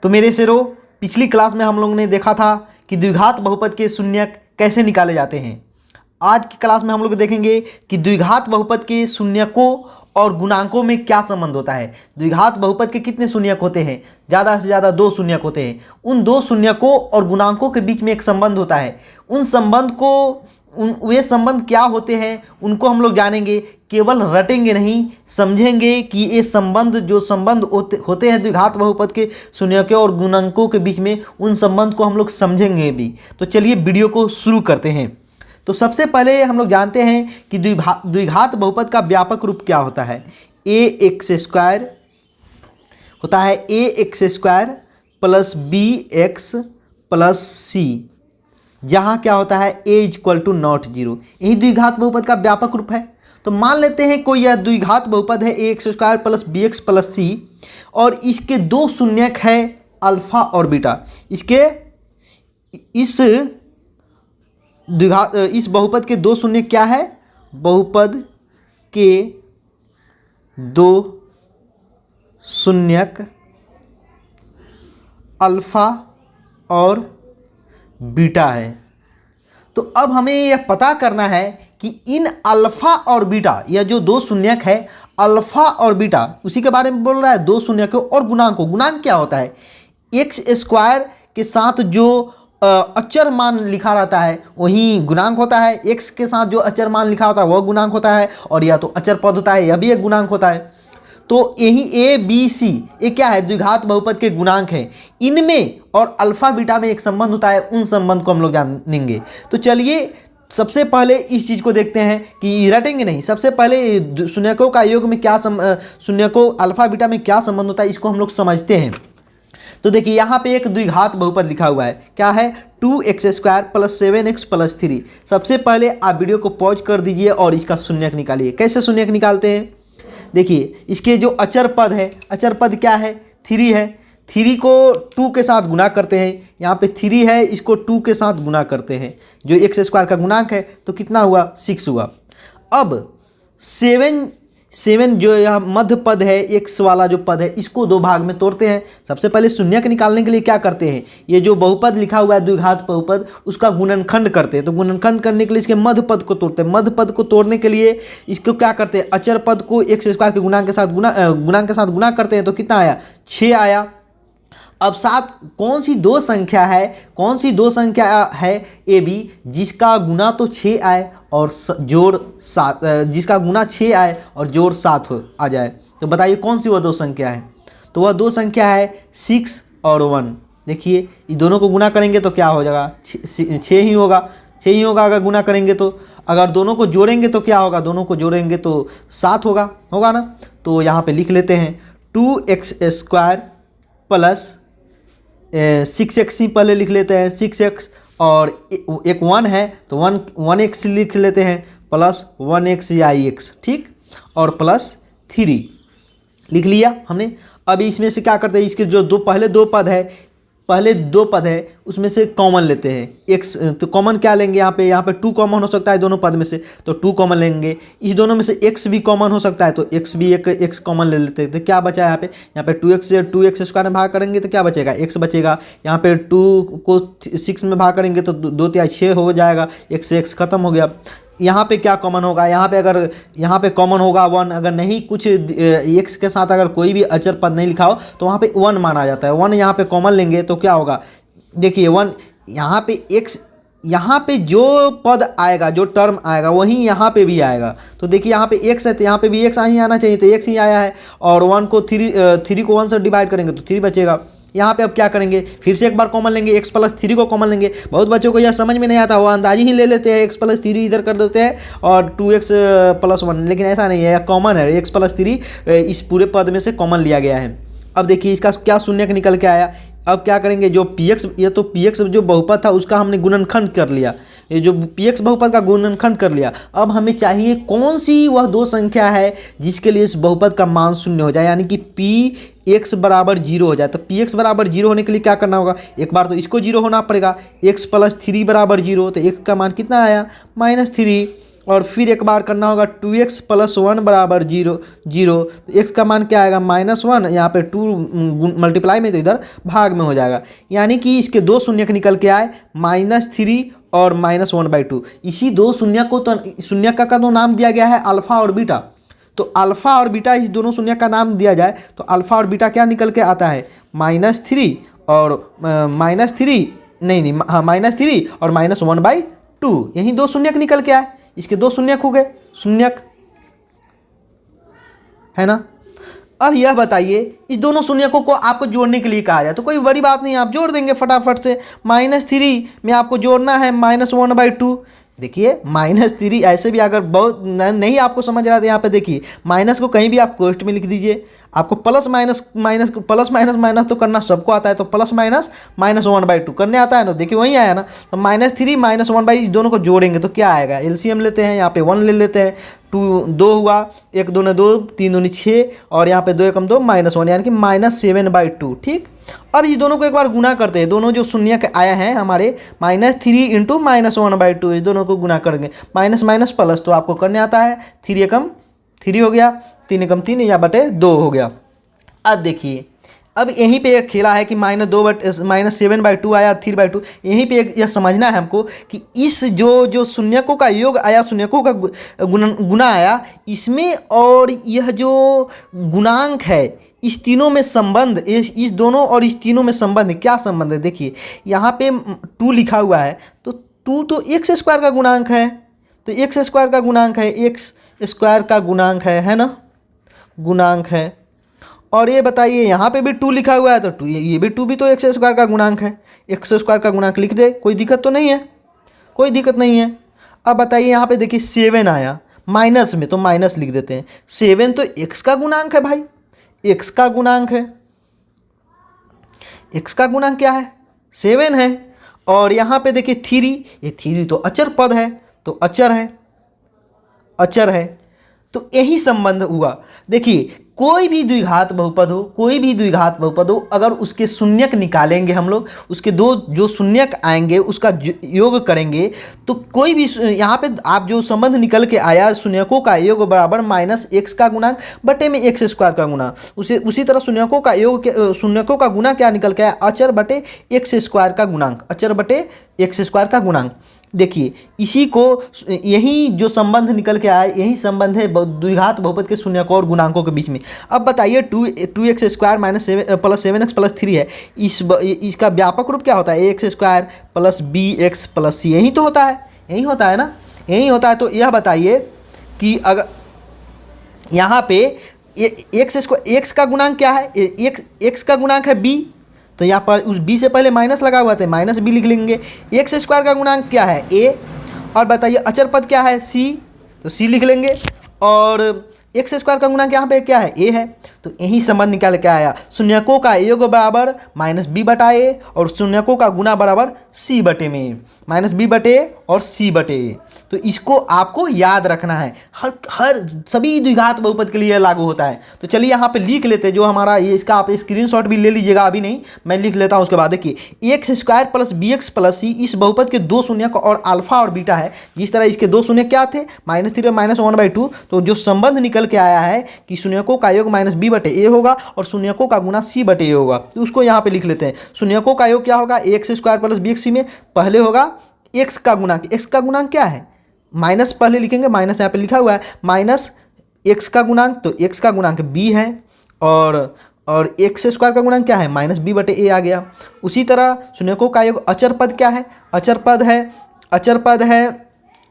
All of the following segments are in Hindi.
तो मेरे शेरों, पिछली क्लास में हम लोगों ने देखा था कि द्विघात बहुपद के शून्यक कैसे निकाले जाते हैं। आज की क्लास में हम लोग देखेंगे कि द्विघात बहुपद के शून्यकों और गुणांकों में क्या संबंध होता है। द्विघात बहुपद के कितने शून्यक होते हैं? ज़्यादा से ज़्यादा 2 शून्यक होते हैं। उन 2 शून्यकों और गुणांकों के बीच में एक संबंध होता है। उन संबंध को वे संबंध क्या होते हैं उनको हम लोग जानेंगे। केवल रटेंगे नहीं, समझेंगे कि ये संबंध जो संबंध होते हैं द्विघात बहुपद के शून्यकों और गुणांकों के बीच में, उन संबंध को हम लोग समझेंगे भी। तो चलिए वीडियो को शुरू करते हैं। तो सबसे पहले हम लोग जानते हैं कि द्विघात बहुपद का व्यापक रूप क्या होता है। ax² होता है ax² plus bx plus c, जहाँ क्या होता है a = नॉट 0। यही द्विघात बहुपद का व्यापक रूप है। तो मान लेते हैं कोई यह द्विघात बहुपद है ax² plus bx plus c, और इसके 2 शून्यक है अल्फा और बीटा। इस बहुपद के 2 शून्यक क्या है? बहुपद के 2 शून्यक अल्फा और बीटा है। तो अब हमें यह पता करना है कि इन अल्फा और बीटा, यह जो 2 शून्यक है अल्फा और बीटा, उसी के बारे में बोल रहा है। 2 शून्यकों और गुणांकों। गुणांक क्या होता है? x² के साथ जो अचर मान लिखा रहता है वही गुणांक होता है। x के साथ जो अचर मान लिखा होता है वह गुणांक होता है, और यह तो अचर पद होता है, यह भी एक गुणांक होता है। तो यही a b c ये क्या है? द्विघात बहुपद के गुणांक हैं। इनमें और अल्फा बीटा में एक संबंध होता है, उन संबंध को हम लोग जानेंगे। तो चलिए सबसे पहले इस चीज़ को देखते हैं कि रटेंगे नहीं। सबसे पहले शून्यकों का योग में क्या शून्यकों अल्फा बीटा में क्या संबंध होता है इसको हम लोग समझते हैं। तो देखिए यहाँ पे एक द्विघात बहुपद लिखा हुआ है। क्या है? 2x² plus 7x plus 3। सबसे पहले आप वीडियो को पॉज कर दीजिए और इसका शून्यक निकालिए। कैसे शून्यक निकालते हैं? देखिए इसके जो अचर पद है, अचर पद क्या है? 3 है। 3 को 2 के साथ गुना करते हैं। यहाँ पे 3 है, इसको 2 के साथ गुना करते हैं, जो x² का गुणांक है। तो कितना हुआ? 6 हुआ। अब 7 जो यह मध्य पद है, x वाला जो पद है, इसको 2 भाग में तोड़ते हैं। सबसे पहले शून्यक निकालने के लिए क्या करते हैं? ये जो बहुपद लिखा हुआ है द्विघात बहुपद, उसका गुणनखंड करते हैं। तो गुणनखंड करने के लिए इसके मध्य पद को तोड़ते हैं। मध्य पद को तोड़ने के लिए इसको क्या करते हैं? अचर पद को x² के गुणांक के साथ गुणा करते हैं। तो कितना आया? 6 आया। अब 7 कौन सी 2 संख्या है? कौन सी 2 संख्या है a b जिसका गुना तो 6 आए और जोड़ 7, जिसका गुना 6 आए और जोड़ 7 आ जाए? तो बताइए कौन सी वह 2 संख्या है? तो वह 2 संख्या है 6 और 1। देखिए इस दोनों को गुना करेंगे तो क्या हो जाएगा? 6 ही होगा। 6 ही होगा अगर गुना करेंगे तो। अगर दोनों को जोड़ेंगे तो क्या होगा? दोनों को जोड़ेंगे तो 7 होगा ना। तो यहाँ पे लिख लेते हैं 2x² प्लस 6x ही पहले लिख लेते हैं। 6x और एक 1 है तो 1x लिख लेते हैं, प्लस 1x या ix, ठीक, और प्लस 3 लिख लिया हमने। अब इसमें से क्या करते हैं? इसके जो पहले दो पद है उसमें से कॉमन लेते हैं। x तो कॉमन क्या लेंगे? यहाँ पे 2 कॉमन हो सकता है दोनों पद में से, तो 2 कॉमन लेंगे। इस दोनों में से x भी कॉमन हो सकता है, तो x भी एक x कॉमन ले लेते हैं। तो क्या बचा यहाँ पे 2x से 2x² में भाग करेंगे तो क्या बचेगा? x बचेगा। यहाँ पे 2 को 6 में भाग करेंगे तो 2 × 6 हो जाएगा। x से x खत्म हो गया। यहाँ पे क्या कॉमन होगा? यहाँ पे कॉमन होगा 1। अगर नहीं कुछ x के साथ अगर कोई भी अचर पद नहीं लिखा हो तो वहाँ पे 1 माना जाता है। 1 यहाँ पे कॉमन लेंगे तो क्या होगा? देखिए 1 यहाँ पे x, यहाँ पे जो पद आएगा, जो टर्म आएगा वही यहाँ पे भी आएगा। तो देखिए यहाँ पे x है तो यहाँ पे भी x ही आना चाहिए, तो x ही आया है। और 3 को 1 से डिवाइड करेंगे तो 3 बचेगा। यहाँ पे अब क्या करेंगे? फिर से एक बार कॉमन लेंगे, x प्लस 3 को कॉमन लेंगे। बहुत बच्चों को यह समझ में नहीं आता, वो अंदाजी ही ले लेते हैं, x प्लस 3 इधर कर देते हैं और 2x प्लस 1, लेकिन ऐसा नहीं है, यह कॉमन है। x प्लस 3 इस पूरे पद में से कॉमन लिया गया है। अब देखिए इसका क्या शून्यक निकल के आया। अब क्या करेंगे? जो px, ये तो px जो बहुपद था उसका हमने गुणनखंड कर लिया। ये जो px बहुपद का गुणनखंड कर लिया। अब हमें चाहिए कौन सी वह 2 संख्या है जिसके लिए इस बहुपद का मान 0 हो जाए, यानी कि px बराबर 0 हो जाए। तो px बराबर 0 होने के लिए क्या करना होगा? एक बार तो इसको 0 होना पड़ेगा। x प्लस 3 बराबर 0, तो x का मान कितना आया? -3। और फिर एक बार करना होगा 2x + 1 बराबर 0 0। तो x का मान क्या आएगा -1, यहाँ पे 2 मल्टीप्लाई में तो इधर भाग में हो जाएगा, यानी कि इसके दो शून्यक निकल के आए -3 और -1/2। इसी दो शून्य को तो शून्य का तो नाम दिया गया है अल्फ़ा और बीटा। तो अल्फ़ा और बीटा इस दोनों शून्य का नाम दिया जाए तो अल्फ़ा और बीटा क्या निकल के आता है -3 और -3 नहीं हाँ -3 और -1/2। यही दो शून्यक निकल के आए, इसके दो शून्यक हो गए शून्यक, है ना। अब यह बताइए इस दोनों शून्यकों को आपको जोड़ने के लिए कहा जाए तो कोई बड़ी बात नहीं, आप जोड़ देंगे फटाफट से। -3 में आपको जोड़ना है -1/2। देखिए -3 ऐसे भी अगर बहुत नहीं आपको समझ रहा है तो यहाँ पे देखिए माइनस को कहीं भी आप कोष्ट में लिख दीजिए। आपको प्लस माइनस तो करना सबको आता है, तो +-(-1/2) करने आता है ना। देखिए वही आया ना। तो -3 -1/2 दोनों को जोड़ेंगे तो क्या आएगा, एलसीएम लेते हैं, यहाँ पे 1 ले लेते हैं। 2 हुआ, 1 2 2 3 2 6 और यहाँ पे 2 1 2 -1 यानी कि -7/2। ठीक, अब इस दोनों को एक बार गुना करते हैं। दोनों जो शून्य के आए हैं हमारे -3 × -1/2, इस दोनों को गुना करेंगे। माइनस माइनस प्लस तो आपको करने आता है, 3 एकम 3 हो गया, 3 एकम 3 या बटे 2 हो गया। अब देखिए अब यहीं पे एक खेला है कि -7/2 आया 3/2। यहीं पे एक यह समझना है हमको कि इस जो शून्यकों का योग आया, शून्यकों का गुना आया इसमें, और यह जो गुणांक है इस तीनों में संबंध, इस दोनों और इस तीनों में संबंध क्या संबंध है। देखिए यहाँ पे 2 लिखा हुआ है तो 2 तो x² का गुणांक है, तो x² का गुणांक है, x² का गुणांक है ना, गुणांक है। और ये बताइए यहाँ पे भी 2 लिखा हुआ है तो 2 ये भी 2 भी तो x² का गुणांक है, x² का गुणांक लिख दे, कोई दिक्कत तो नहीं है, कोई दिक्कत नहीं है। अब बताइए यहाँ पे देखिए 7 आया माइनस में तो माइनस लिख देते हैं। 7 तो x का गुणांक है भाई, x का गुणांक है, x का गुणांक क्या है 7 है। और यहाँ पे देखिए 3, ये 3 तो अचर पद है, तो अचर है, अचर है। तो यही संबंध हुआ। देखिए कोई भी द्विघात बहुपद हो, कोई भी द्विघात बहुपद हो, अगर उसके शून्यक निकालेंगे हम लोग, उसके दो जो शून्यक आएंगे उसका योग करेंगे तो कोई भी यहाँ पे आप जो संबंध निकल के आया शून्यकों का योग बराबर -x का गुणांक बटे में x² का गुना, उसी तरह शून्यकों का योग शून्यकों का गुना क्या निकल के आया अचर बटे x² का गुणांक, अचर बटे x² का गुणांक। देखिए इसी को, यही जो संबंध निकल के आया यही संबंध है द्विघात बहुपद के शून्यकों और गुणांकों के बीच में। अब बताइए 2x² + 7x + 3 है, इसका व्यापक रूप क्या होता है ax² + bx + c, यही तो होता है, यही होता है ना, यही होता है। तो यह बताइए कि अगर यहाँ पे x का गुणांक क्या है, x का गुणांक है b, तो यहाँ पर उस b से पहले माइनस लगा हुआ था, -b लिख लेंगे। x² का गुणांक क्या है a, और बताइए अचर पद क्या है c, तो c लिख लेंगे। और x² का गुणांक यहाँ पे क्या है a है। तो यही संबंध निकाल के आया शून्यकों का योग बराबर -b बटा a और शून्यकों का गुना बराबर c बटे में, -b बटे और c बटे। तो इसको आपको याद रखना है, हर सभी द्विघात बहुपद के लिए लागू होता है। तो चलिए यहाँ पे लिख लेते हैं जो हमारा ये, इसका आप स्क्रीनशॉट भी ले लीजिएगा, अभी नहीं मैं लिख लेता हूँ। उसके बाद देखिए x² + bx + c इस बहुपद के दो शून्यक और अल्फा और बीटा है। जिस तरह इसके दो शून्यक क्या थे -3 और -1/2, तो जो संबंध निकल के आया है कि शून्यकों का योग -b बटे a होगा और शून्यकों का गुना c बटे a होगा। तो उसको यहाँ पे लिख लेते हैं। शून्यकों का योग क्या होगा x² + bx c में पहले होगा x का गुणांक, x का गुणांक क्या है माइनस पहले लिखेंगे, माइनस यहाँ पे लिखा हुआ है -x का गुणांक, तो x का गुणांक b है और x² का गुणांक क्या है -b बटे a आ गया। उसी तरह शून्यकों का योग अचर पद क्या है, अचर पद है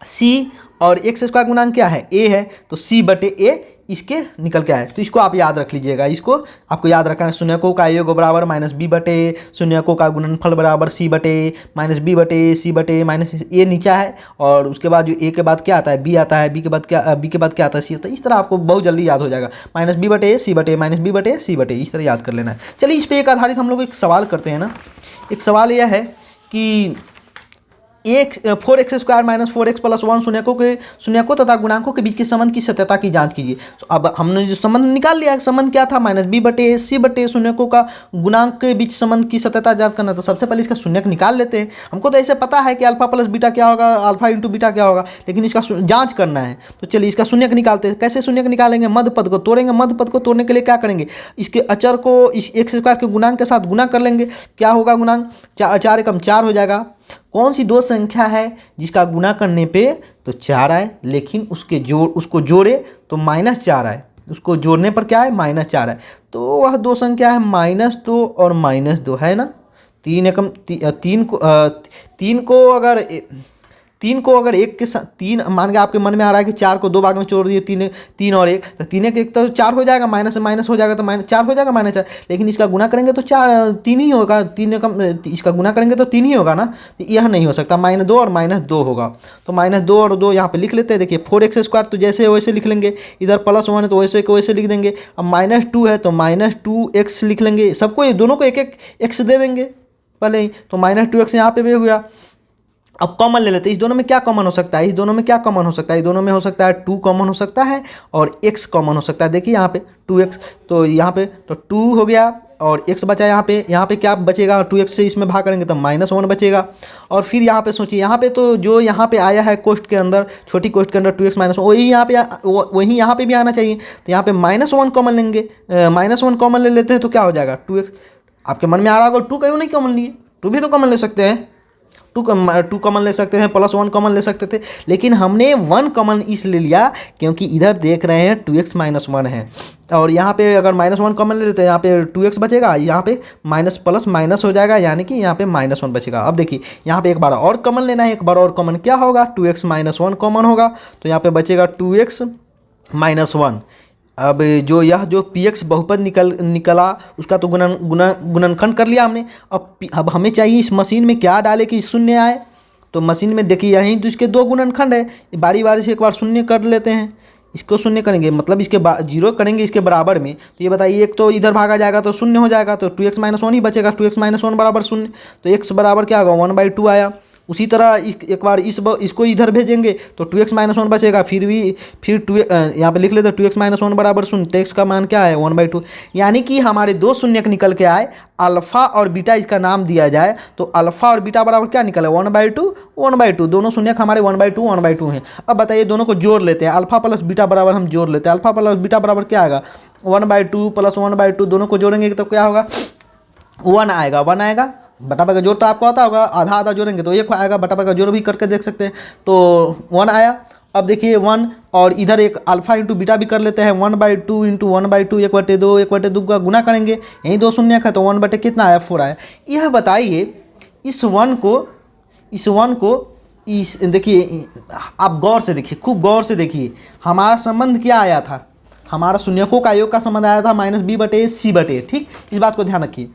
c और x² गुणांक क्या है a है, तो c बटे a इसके निकल के आए। तो इसको आप याद रख लीजिएगा, इसको आपको याद रखना है। शून्यकों का योग बराबर -b बटे शून्यकों का गुणनफल बराबर c बटे -b बटे c बटे -a नीचा है, और उसके बाद जो a के बाद क्या आता है b आता है, b के बाद क्या आता है c होता है। इस तरह आपको बहुत जल्दी याद हो जाएगा, -b बटे c बटे -b बटे c बटे, इस तरह याद कर लेना है। चलिए इस पर एक आधारित हम लोग एक सवाल करते हैं ना। एक सवाल यह है कि एक 4x² माइनस 4x प्लस 1 शून्यकों तथा गुणांकों के बीच के संबंध की सत्यता की जांच कीजिए। तो अब हमने जो संबंध निकाल लिया, संबंध क्या था, -b/c/a शून्यकों का गुणांक के बीच संबंध की सत्यता जांच करना। तो सबसे पहले इसका शून्यक निकाल लेते हैं। हमको तो ऐसे पता है कि अल्फा प्लस बीटा क्या होगा, अल्फा इंटू बीटा क्या होगा, लेकिन इसका जाँच करना है। तो चलिए इसका शून्यक निकालते हैं। कैसे शून्यक निकालेंगे, मध्य पद को तोड़ेंगे। मध्य पद को तोड़ने के लिए क्या करेंगे, इसके अचर को इस x² के गुणांक के साथ गुणा कर लेंगे। क्या होगा गुणांक, 4 एकम 4 हो जाएगा। कौन सी दो संख्या है जिसका गुना करने पे तो 4 आए, लेकिन उसको जोड़े तो -4 आए, उसको जोड़ने पर क्या है, -4 आए। तो वह दो संख्या है -2 और -2 है ना। 3 को अगर एक के साथ 3 मान के आपके मन में आ रहा है कि 4 को 2 भाग में तोड़ दिए, 3 और 1, तो 3 1 तो 4 हो जाएगा, माइनस से माइनस हो जाएगा तो -4 हो जाएगा, -4। लेकिन इसका गुना करेंगे तो 3 ही होगा, 3 कम इसका गुना करेंगे तो 3 ही होगा ना। तो यह नहीं हो सकता, -2 और -2 होगा। तो -2 और 2 यहाँ पे लिख लेते हैं। देखिए 4x² तो जैसे वैसे लिख लेंगे, इधर +1 है तो वैसे को वैसे लिख देंगे। अब -2 है तो -2x लिख लेंगे। सबको ये दोनों को एक एक x दे देंगे पहले ही। तो -2x यहाँ पे भी हो गया। अब कॉमन ले लेते हैं। इस दोनों में क्या कॉमन हो सकता है, इस दोनों में क्या कॉमन हो सकता है, इस दोनों में हो सकता है 2 कॉमन हो सकता है और x कॉमन हो सकता है। देखिए यहाँ पे 2x, तो यहाँ पे तो 2 हो गया और x बचा यहाँ पे क्या बचेगा, 2x से इसमें भाग करेंगे तो -1 बचेगा। और फिर यहाँ पे सोचिए, यहाँ पे तो जो यहाँ पे आया है कोष्ठ के अंदर, छोटी कोष्ठ के अंदर 2x -1, वही यहाँ पे भी आना चाहिए। तो यहाँ पे -1 कॉमन लेंगे, -1 कॉमन ले लेते हैं तो क्या हो जाएगा 2x। आपके मन में आ रहा होगा 2 क्यों नहीं कॉमन लिए, 2 भी तो कॉमन ले सकते हैं, 2 कॉमन ले सकते हैं, +1 कॉमन ले सकते थे। लेकिन हमने 1 कॉमन इसलिए लिया क्योंकि इधर देख रहे हैं 2x -1 है, और यहाँ पे अगर -1 कॉमन ले लेते हैं, यहाँ पे 2x बचेगा, यहाँ पे माइनस प्लस माइनस हो जाएगा, यानी कि यहाँ पे -1 बचेगा। अब देखिए यहाँ पे एक बार और कॉमन लेना है, एक बार और कॉमन क्या होगा, 2x -1 कॉमन होगा, तो यहाँ पे बचेगा 2x -1। अब जो px बहुपद निकला उसका तो गुणनखंड कर लिया हमने। अब हमें चाहिए इस मशीन में क्या डाले कि शून्य आए। तो मशीन में देखिए यहीं तो इसके 2 गुणनखंड है, बारी बारी से एक बार शून्य कर लेते हैं। इसको शून्य करेंगे मतलब इसके 0 करेंगे इसके बराबर में। तो ये बताइए, एक तो इधर भागा जाएगा तो शून्य हो जाएगा, तो 2x -1 ही बचेगा, 2x -1 बराबर 0। तो x बराबर क्या होगा, 1/2 आया। उसी तरह एक बार इसको इधर भेजेंगे तो 2x -1 बचेगा, फिर 2 यहाँ पे लिख लेते हैं 2x -1 बराबर 0। तो x का मान क्या है, 1/2। यानी कि हमारे 2 शून्यक निकल के आए, अल्फ़ा और बीटा इसका नाम दिया जाए तो अल्फ़ा और बीटा बराबर क्या निकला, 1/2। दोनों शून्यक हमारे 1/2 हैं। अब बताइए दोनों को जोड़ लेते हैं, अल्फ़ा प्लस बीटा बराबर हम जोड़ लेते हैं। अल्फ़ा प्लस बीटा बराबर क्या आएगा, 1/2 + 1/2, दोनों को जोड़ेंगे तो क्या होगा, 1 आएगा। बटा का जोड़ तो आपको आता होगा, आधा आधा जोड़ेंगे तो 1 आएगा, बटा का जोड़ भी करके देख सकते हैं। तो 1 आया। अब देखिए 1 और इधर एक अल्फा इंटू बीटा भी कर लेते हैं, 1/2 इंटू 1/2, 1/2 का गुना करेंगे, यहीं 2 शून्य है तो 1 कितना आया, 4 आया। यह बताइए इस 1 को देखिए आप गौर से देखिए, खूब गौर से देखिए, हमारा संबंध क्या आया था, हमारा शून्यकों का योग का संबंध आया था -b/c/। ठीक, इस बात को ध्यान रखिए।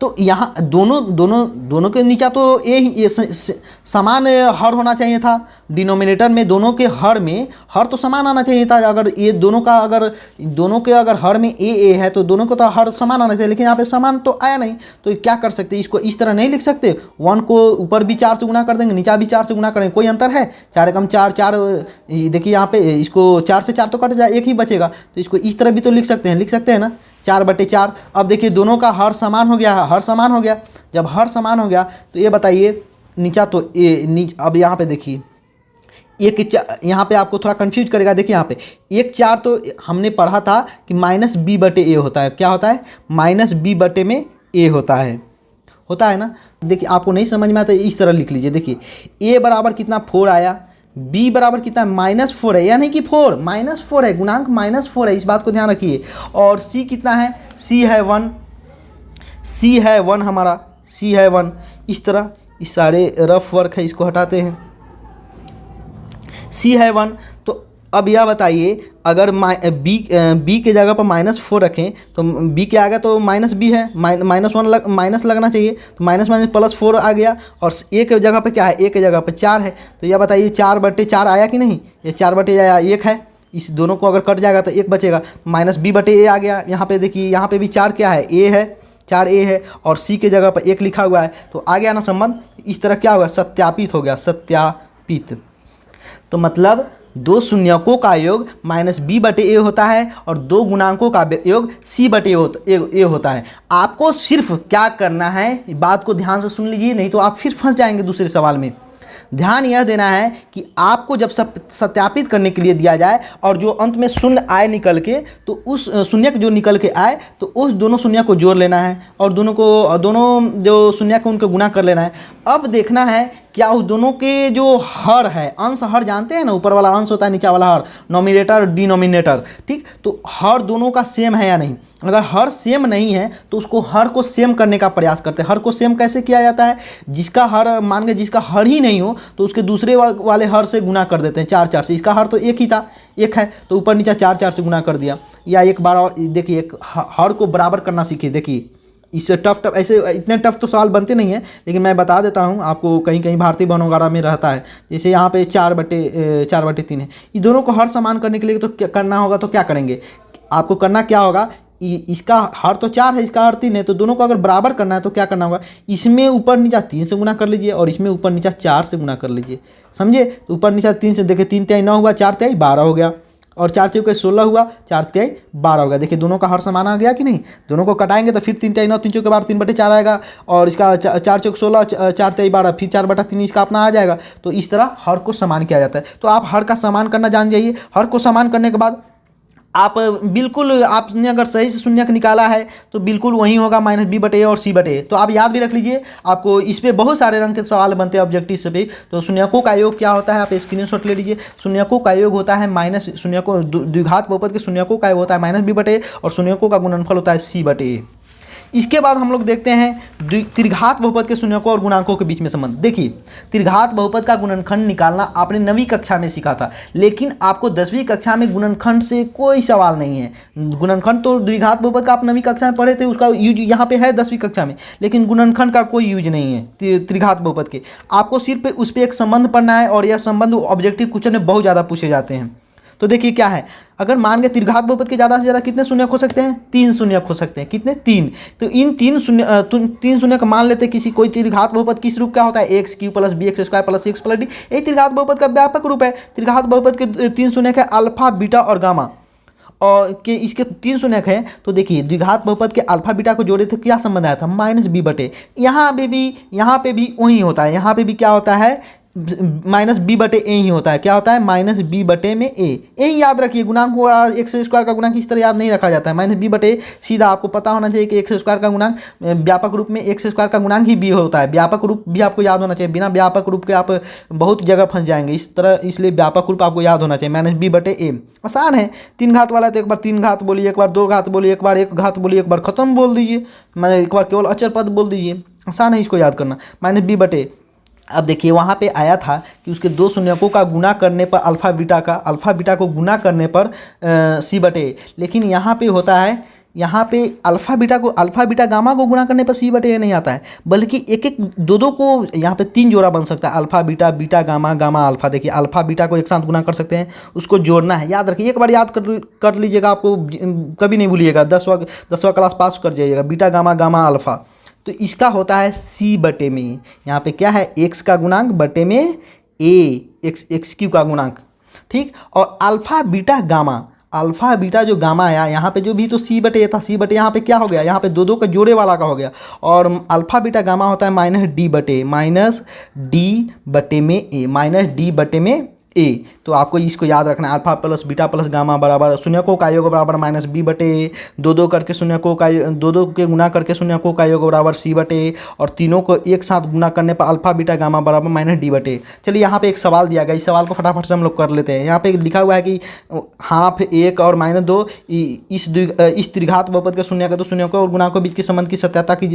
तो यहाँ दोनों के नीचा तो ये समान हर होना चाहिए था। डिनोमिनेटर में दोनों के हर तो समान आना चाहिए था। अगर ये दोनों के अगर हर में ए है तो दोनों को तो हर समान आना चाहिए, लेकिन यहाँ पे समान तो आया नहीं। तो क्या कर सकते हैं, इसको इस तरह नहीं लिख सकते, 1 को ऊपर भी 4 से गुना कर देंगे, नीचा भी 4 से गुना करेंगे, कोई अंतर है, 4 एकम 4। देखिए यहाँ पे इसको 4 से 4 तो कट जाए, 1 ही बचेगा। तो इसको इस तरह भी तो लिख सकते हैं ना, 4/4। अब देखिए दोनों का हर समान हो गया, जब हर समान हो गया तो ये बताइए नीचा तो अब यहाँ पे देखिए यहाँ पे आपको थोड़ा कंफ्यूज करेगा। देखिए यहाँ पे 1 4 तो हमने पढ़ा था कि -b/a होता है। क्या होता है, -b/a होता है ना। देखिए आपको नहीं समझ में आता इस तरह लिख लीजिए। देखिए a बराबर कितना 4 आया, b बराबर कितना -4 है, यानी कि -4 है, गुणांक -4 है, इस बात को ध्यान रखिए। और c कितना है, c है 1 हमारा, c है 1। इस तरह इस सारे रफ वर्क है इसको हटाते हैं, c है 1। तो अब यह बताइए अगर b के जगह पर -4 रखें तो b के आगे तो -b है, -1 माइनस लगना चाहिए, तो -+4 आ गया। और a के जगह पर क्या है, a के जगह पर 4 है। तो यह बताइए 4/4 आया कि नहीं, ये 4/1 है। इस दोनों को अगर कट जाएगा तो 1 बचेगा, -b/a आ गया। यहाँ पे देखिए यहाँ पे भी 4 क्या है, a है, 4a है और c के जगह पर 1 लिखा हुआ है, तो आ गया ना संबंध। इस तरह क्या होगा, सत्यापित हो गया, सत्यापित। तो मतलब दो शून्यकों का योग -b/a होता है और दो गुणांकों का योग c/a होता है। आपको सिर्फ क्या करना है, बात को ध्यान से सुन लीजिए, नहीं तो आप फिर फंस जाएंगे दूसरे सवाल में। ध्यान यह देना है कि आपको जब सत्यापित करने के लिए दिया जाए और जो अंत में शून्य आए निकल के, तो उस शून्यक जो निकल के आए तो उस दोनों शून्य को जोड़ लेना है और दोनों जो शून्य को उनको गुना कर लेना है। अब देखना है क्या उस दोनों के जो हर है, अंश हर जानते हैं ना, ऊपर वाला अंश होता है, नीचे वाला हर, नॉमिनेटर डिनोमिनेटर, ठीक। तो हर दोनों का सेम है या नहीं, अगर हर सेम नहीं है तो उसको हर को सेम करने का प्रयास करते हैं। हर को सेम कैसे किया जाता है, जिसका हर मान के जिसका हर ही नहीं हो तो उसके दूसरे वाले हर से गुना कर देते हैं 4 से। इसका हर तो 1 ही था, 1 है तो ऊपर नीचे 4 से गुना कर दिया। या एक बार और देखिए, एक हर को बराबर करना सीखिए। देखिए इससे टफ ऐसे इतने टफ तो सवाल बनते नहीं हैं, लेकिन मैं बता देता हूँ आपको, कहीं कहीं भारतीय वन वगैरह में रहता है। जैसे यहाँ पे 4/3 है, ये दोनों को हर समान करने के लिए तो क्या करना होगा, तो क्या करेंगे, आपको करना क्या होगा, इसका हर तो 4 है, इसका हर 3 है, तो दोनों को अगर बराबर करना है तो क्या करना होगा, इसमें ऊपर नीचा 3 से गुना कर लीजिए और इसमें ऊपर नीचा 4 से गुना कर लीजिए, समझे। तो ऊपर नीचा 3 से, देखिए 3 तिहाई 9 हुआ, 4 तिहाई 12 हो गया, और 4 चौके 16 हुआ, 4 तिहाई 12 हो गया। देखिए दोनों का हर समान आ गया कि नहीं। दोनों को कटाएंगे तो फिर 3 तिहाई 9, 3 चौके 12, 3/4 आएगा, और इसका 4 चौक 16, 4 तिहाई 12, फिर 4/3 इसका अपना आ जाएगा। तो इस तरह हर को समान किया जाता है। तो आप हर का समान करना जान जाइए। हर को समान करने के बाद आप बिल्कुल, आपने अगर सही से शून्यक निकाला है तो बिल्कुल वही होगा -b/a और c/a। तो आप याद भी रख लीजिए, आपको इस पे बहुत सारे रंग के सवाल बनते हैं ऑब्जेक्टिव से भी। तो शून्यकों का योग क्या होता है, आप स्क्रीनशॉट ले लीजिए। शून्यकों का योग होता है शून्यकों द्विघात बहुपद के शून्यकों का योग होता है -b/a और शून्यकों का गुणनफल होता है c/a। इसके बाद हम लोग देखते हैं त्रिघात बहुपद के शून्यकों और गुणांकों के बीच में संबंध। देखिए त्रिघात बहुपद का गुणनखंड निकालना आपने 9वीं कक्षा में सीखा था, लेकिन आपको 10वीं कक्षा में गुणनखंड से कोई सवाल नहीं है। गुणनखंड तो द्विघात बहुपद का आप 9वीं कक्षा में पढ़े थे, उसका यूज यहाँ पे है 10वीं कक्षा में, लेकिन गुणनखंड का कोई यूज नहीं है त्रिघात बहुपद के। आपको सिर्फ उस पर एक संबंध पढ़ना है और यह संबंध ऑब्जेक्टिव क्वेश्चन में बहुत ज़्यादा पूछे जाते हैं। तो देखिए क्या है, अगर मान के त्रिघात बहुपद के ज़्यादा से ज़्यादा कितने शून्यक हो सकते हैं, 3 शून्यक हो सकते हैं। कितने, 3। तो इन 3 शून्यक मान लेते हैं किसी कोई त्रिघात बहुपद किस रूप का होता है, x³ + bx² + c x + d। ये त्रिघात बहुपद का व्यापक रूप है। त्रिघात बहुपद के 3 शून्यक है, अल्फा, बीटा और गामा, और के इसके 3 शून्यक हैं। तो देखिए द्विघात बहुपद के अल्फा बीटा को जोड़े थे, क्या संबंध आया था, -b/a। यहाँ पे भी वही होता है, यहाँ पे भी क्या होता है, -b/a ही होता है। क्या होता है, -b/a। यही याद रखिए, गुणांक को x² का गुणांक इस तरह याद नहीं रखा जाता है। -b/a सीधा आपको पता होना चाहिए कि x² का गुणांक व्यापक रूप में x² का गुणांक ही b होता है। व्यापक रूप भी आपको याद होना चाहिए, बिना व्यापक रूप के आप बहुत जगह फंस जाएंगे इस तरह, इसलिए व्यापक रूप आपको याद होना चाहिए। -b/a आसान है। 3 घात वाला तो एक बार 3 घात बोलिए, एक बार 2 घात बोलिए, एक बार 1 घात बोलिए, एक बार खत्म बोल दीजिए, मैंने एक बार केवल अचर पद बोल दीजिए। आसान है इसको याद करना, -b/a। अब देखिए वहाँ पे आया था कि उसके 2 शून्यकों का गुना करने पर अल्फा बीटा को गुना करने पर c/a, लेकिन यहाँ पे होता है, यहाँ पे अल्फा बीटा गामा को गुना करने पर c/a नहीं आता है, बल्कि एक दो को यहाँ पे 3 जोड़ा बन सकता है, alpha beta, beta gamma, gamma alpha. देखिए अल्फा बीटा को एक साथ गुना कर सकते हैं, उसको जोड़ना है, याद रखिए, एक बार याद कर लीजिएगा, आपको कभी नहीं भूलिएगा, 10वां क्लास पास कर जाइएगा। बीटा गामा, गामा अल्फा, तो इसका होता है c/a में। यहाँ पे क्या है, x का गुणांक बटे में a, x³ का गुणांक, ठीक। और अल्फा बीटा जो गामा आया यहाँ पे, जो भी तो c/a था, c/a यहाँ पे क्या हो गया, यहाँ पे 2 का जोड़े वाला का हो गया। और अल्फा बीटा गामा होता है -d/a a। तो आपको इसको याद रखना है, alpha plus beta plus gamma बराबर शून्यकों का योग बराबर -b/a, 2 करके शून्यकों का 2 के गुना करके शून्यकों का योग बराबर c/a, और तीनों को एक साथ गुना करने पर अल्फा बीटा गामा बराबर -d/a। चलिए यहाँ पे एक सवाल दिया गया, इस सवाल को फटाफट से हम लोग कर लेते हैं। यहाँ पे लिखा हुआ है कि ½ 1 और -2 इस त्रिघात बहुपद के शून्यक है, तो शून्यकों और गुणांकों के बीच के संबंध की सत्यता की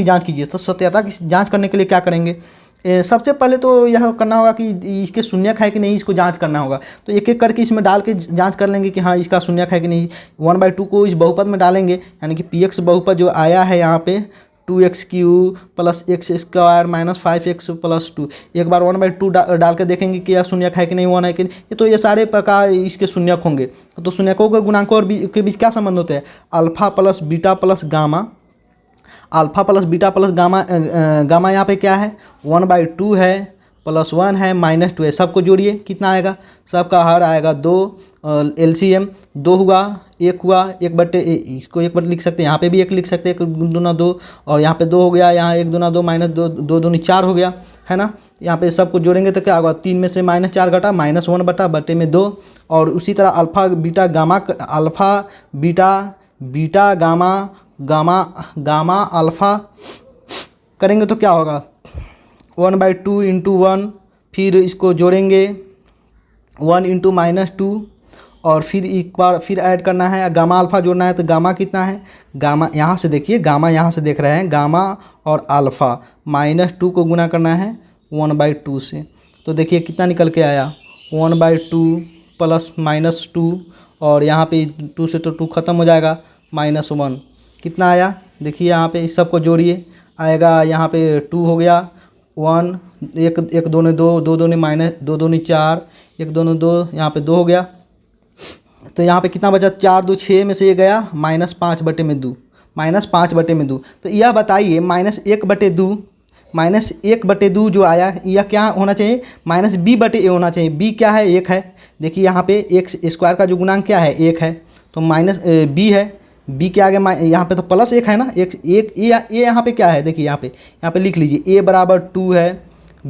जाँच कीजिए। तो सत्यता की जाँच करने के लिए क्या करेंगे, सबसे पहले तो यह करना होगा कि इसके शून्यक है कि नहीं, इसको जांच करना होगा। तो एक एक करके इसमें डाल के जांच कर लेंगे कि हाँ इसका शून्यक है कि नहीं। 1/2 को इस बहुपद में डालेंगे, यानी कि px बहुपद जो आया है यहाँ पे 2x³ plus x² minus 5x plus 2। एक बार 1/2 डाल के देखेंगे कि यह शून्यक है कि नहीं, 1 है कि नहीं। ये तो ये सारे प्रकार इसके शून्यक होंगे। तो शून्यकों के गुणांकों और के बीच क्या संबंध होते हैं? Alpha plus beta plus gamma. Alpha plus beta plus gamma, gamma यहाँ पे क्या है? 1/2 है, प्लस 1 है, माइनस 2 है। सबको जोड़िए, कितना आएगा? सबका हर आएगा 2, LCM 2 हुआ, 1 हुआ, 1/, इसको 1 लिख सकते हैं, यहाँ पे भी 1 लिख सकते हैं, 1 दूना 2, और यहाँ पे 2 हो गया, यहाँ 1 दूना 2 माइनस 2, 2 दूनी 4 हो गया, है ना। यहाँ पे सबको जोड़ेंगे तो क्या होगा? 3 में से -4 घटा, -1/2 और उसी तरह alpha beta gamma, alpha beta beta gamma gamma gamma alpha करेंगे तो क्या होगा? 1/2 × 1, फिर इसको जोड़ेंगे 1 × -2, और फिर एक बार फिर ऐड करना है, गामा अल्फ़ा जोड़ना है। तो गामा कितना है? गामा यहाँ से देखिए, गामा यहाँ से देख रहे हैं, गामा और अल्फ़ा -2 को गुना करना है 1/2 से। तो देखिए कितना निकल के आया? 1/2 प्लस -2, और यहाँ पे 2 से तो 2 ख़त्म हो जाएगा, -1 कितना आया? देखिए यहाँ पे इस सबको जोड़िए, आएगा यहाँ पे 2 हो गया, 1 1 2 2 2 2 -2 2 4, 1 2 2, यहाँ पे 2 हो गया। तो यहाँ पे कितना बचा? 4 2 6 में से ये गया -5/2, -5/2। तो यह बताइए -1/2 जो आया, यह क्या होना चाहिए? -b/a होना चाहिए। b क्या है? 1 है। देखिए यहाँ पे x² का जो गुणांक क्या है? 1 है, तो -b है। b के आगे यहाँ पे तो +1 है ना, एक ए यहाँ पे क्या है? देखिए यहाँ पे लिख लीजिए, a बराबर 2 है,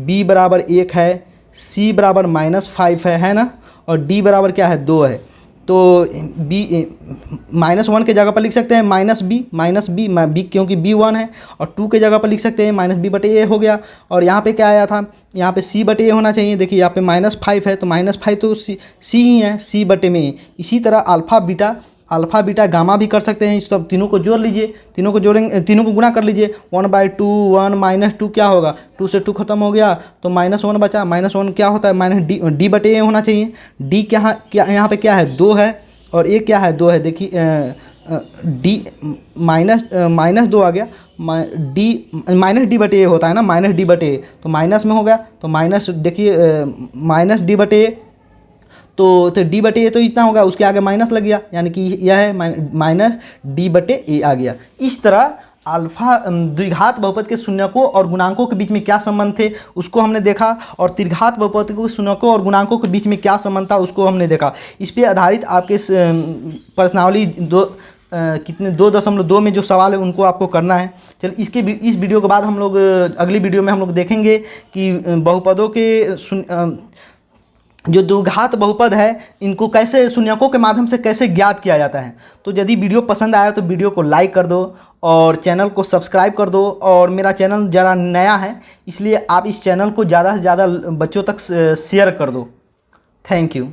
b बराबर 1 है, c बराबर -5 है ना, और d बराबर क्या है? 2 है। तो b -1 के जगह पर लिख सकते हैं -b क्योंकि b 1 है, और 2 के जगह पर लिख सकते हैं -b/a हो गया। और यहाँ पे क्या आया था? यहाँ पे c/a होना चाहिए। देखिए यहाँ पे -5 है, तो -5 तो c ही है, c/a। इसी तरह अल्फ़ा बीटा गामा भी कर सकते हैं। इस सब तीनों को जोड़ लीजिए, तीनों को जोड़ेंगे, तीनों को गुना कर लीजिए। 1/2 1 -2 क्या होगा? 2 से 2 खत्म हो गया, तो -1 बचा। -1 क्या होता है? -d/a होना चाहिए। d क्या यहाँ पे क्या है? 2 है, और a क्या है? 2 है। देखिए d -2 आ गया, -d/a होता है ना, -d/a, तो माइनस में हो गया, तो माइनस देखिए -d/a, तो d/a तो इतना होगा, उसके आगे माइनस लग गया, यानी कि यह है -d/a आ गया। इस तरह अल्फा द्विघात बहुपद के शून्यकों और गुणांकों के बीच में क्या संबंध थे उसको हमने देखा, और त्रिघात बहुपद के शून्यकों और गुणांकों के बीच में क्या संबंध था उसको हमने देखा। इस पर आधारित आपके प्रश्नावली 2.2 में जो सवाल है उनको आपको करना है। चलिए इस वीडियो के बाद हम लोग अगली वीडियो में हम लोग देखेंगे कि बहुपदों के जो द्विघात बहुपद है इनको कैसे शून्यकों के माध्यम से कैसे ज्ञात किया जाता है। तो यदि वीडियो पसंद आया तो वीडियो को लाइक कर दो और चैनल को सब्सक्राइब कर दो। और मेरा चैनल ज़रा नया है, इसलिए आप इस चैनल को ज़्यादा से ज़्यादा बच्चों तक शेयर कर दो। Thank you.